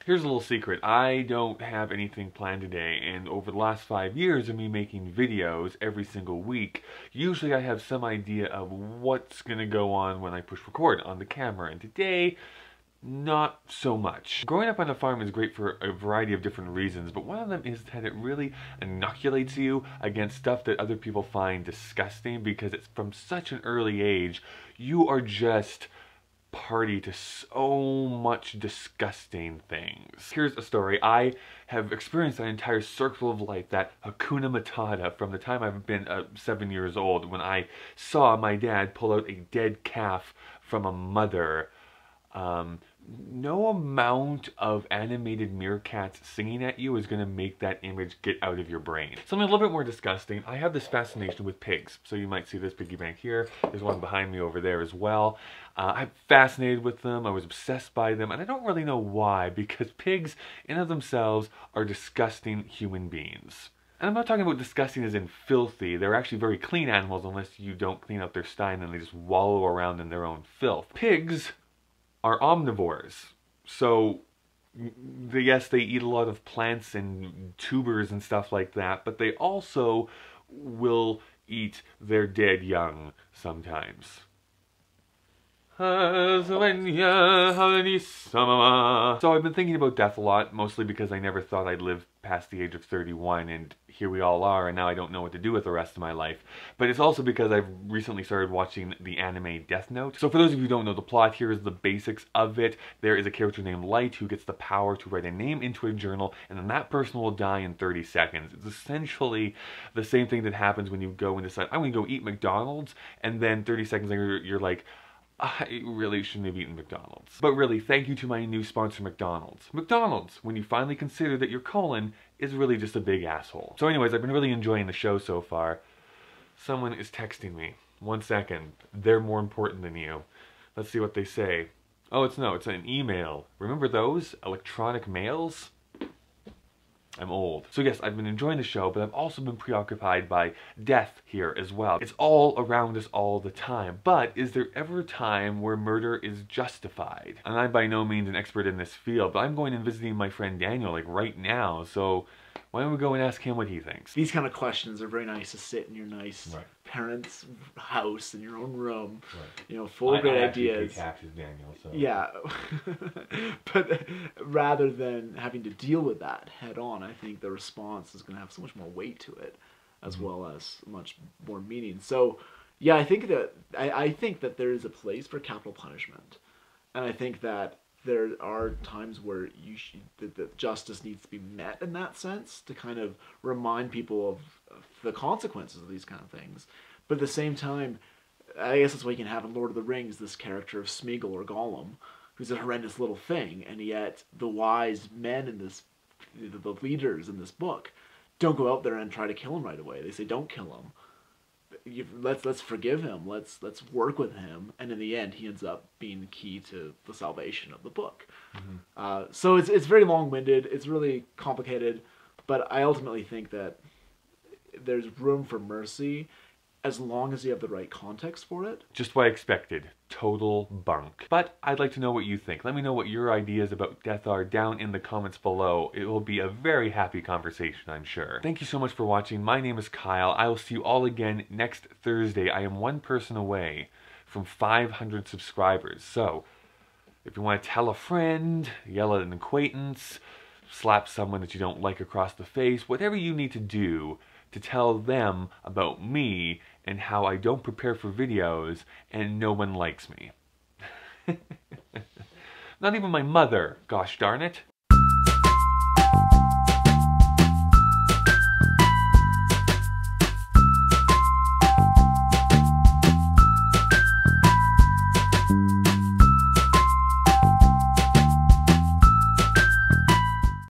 Here's a little secret. I don't have anything planned today, and over the last 5 years of me making videos every single week, usually I have some idea of what's gonna go on when I push record on the camera, and today, not so much. Growing up on a farm is great for a variety of different reasons, but one of them is that it really inoculates you against stuff that other people find disgusting, because it's from such an early age, you are just party to so much disgusting things. Here's a story. I have experienced an entire circle of life, that Hakuna Matata, from the time I've been 7 years old, when I saw my dad pull out a dead calf from a mother. No amount of animated meerkats singing at you is going to make that image get out of your brain. Something a little bit more disgusting. I have this fascination with pigs. So you might see this piggy bank here. There's one behind me over there as well. I'm fascinated with them. I was obsessed by them. And I don't really know why, because pigs in of themselves are disgusting human beings. And I'm not talking about disgusting as in filthy. They're actually very clean animals unless you don't clean up their sty and then they just wallow around in their own filth. Pigs are omnivores, so yes, they eat a lot of plants and tubers and stuff like that, but they also will eat their dead young sometimes. So I've been thinking about death a lot, mostly because I never thought I'd live past the age of 31, and here we all are, and now I don't know what to do with the rest of my life. But it's also because I've recently started watching the anime Deathnote. So for those of you who don't know the plot, here is the basics of it. There is a character named Light who gets the power to write a name into a journal, and then that person will die in 30 seconds. It's essentially the same thing that happens when you go and decide, I'm gonna go eat McDonald's, and then 30 seconds later you're like, I really shouldn't have eaten McDonald's. But really, thank you to my new sponsor, McDonald's. McDonald's, when you finally consider that your colon is really just a big asshole. So anyways, I've been really enjoying the show so far. Someone is texting me. 1 second. They're more important than you. Let's see what they say. Oh, it's an email. Remember those? Electronic mails? I'm old. So yes, I've been enjoying the show, but I've also been preoccupied by death here as well. It's all around us all the time, but is there ever a time where murder is justified? And I'm by no means an expert in this field, but I'm going and visiting my friend Daniel like right now, so why don't we go and ask him what he thinks? These kind of questions are very nice to sit in your nice parents' house in your own room, you know, full of great ideas. Pay taxes, Daniel, so. Yeah, but rather than having to deal with that head on, I think the response is going to have so much more weight to it, as well as much more meaning. So, yeah, I think that there is a place for capital punishment, and I think that there are times where that justice needs to be met in that sense, to kind of remind people of the consequences of these kind of things. But at the same time, I guess that's why you can have in Lord of the Rings this character of Smeagol or Gollum, who's a horrendous little thing, and yet the wise men in this, the leaders in this book, don't go out there and try to kill him right away. They say, don't kill him. Let's forgive him. Let's work with him, and in the end, he ends up being key to the salvation of the book. So it's very long-winded. It's really complicated, but I ultimately think that there's room for mercy as long as you have the right context for it. Just what I expected. Total bunk. But I'd like to know what you think. Let me know what your ideas about death are down in the comments below. It will be a very happy conversation, I'm sure. Thank you so much for watching. My name is Kyle. I will see you all again next Thursday. I am one person away from 500 subscribers. So, if you want to tell a friend, yell at an acquaintance, slap someone that you don't like across the face, whatever you need to do to tell them about me and how I don't prepare for videos and no one likes me. Not even my mother, gosh darn it.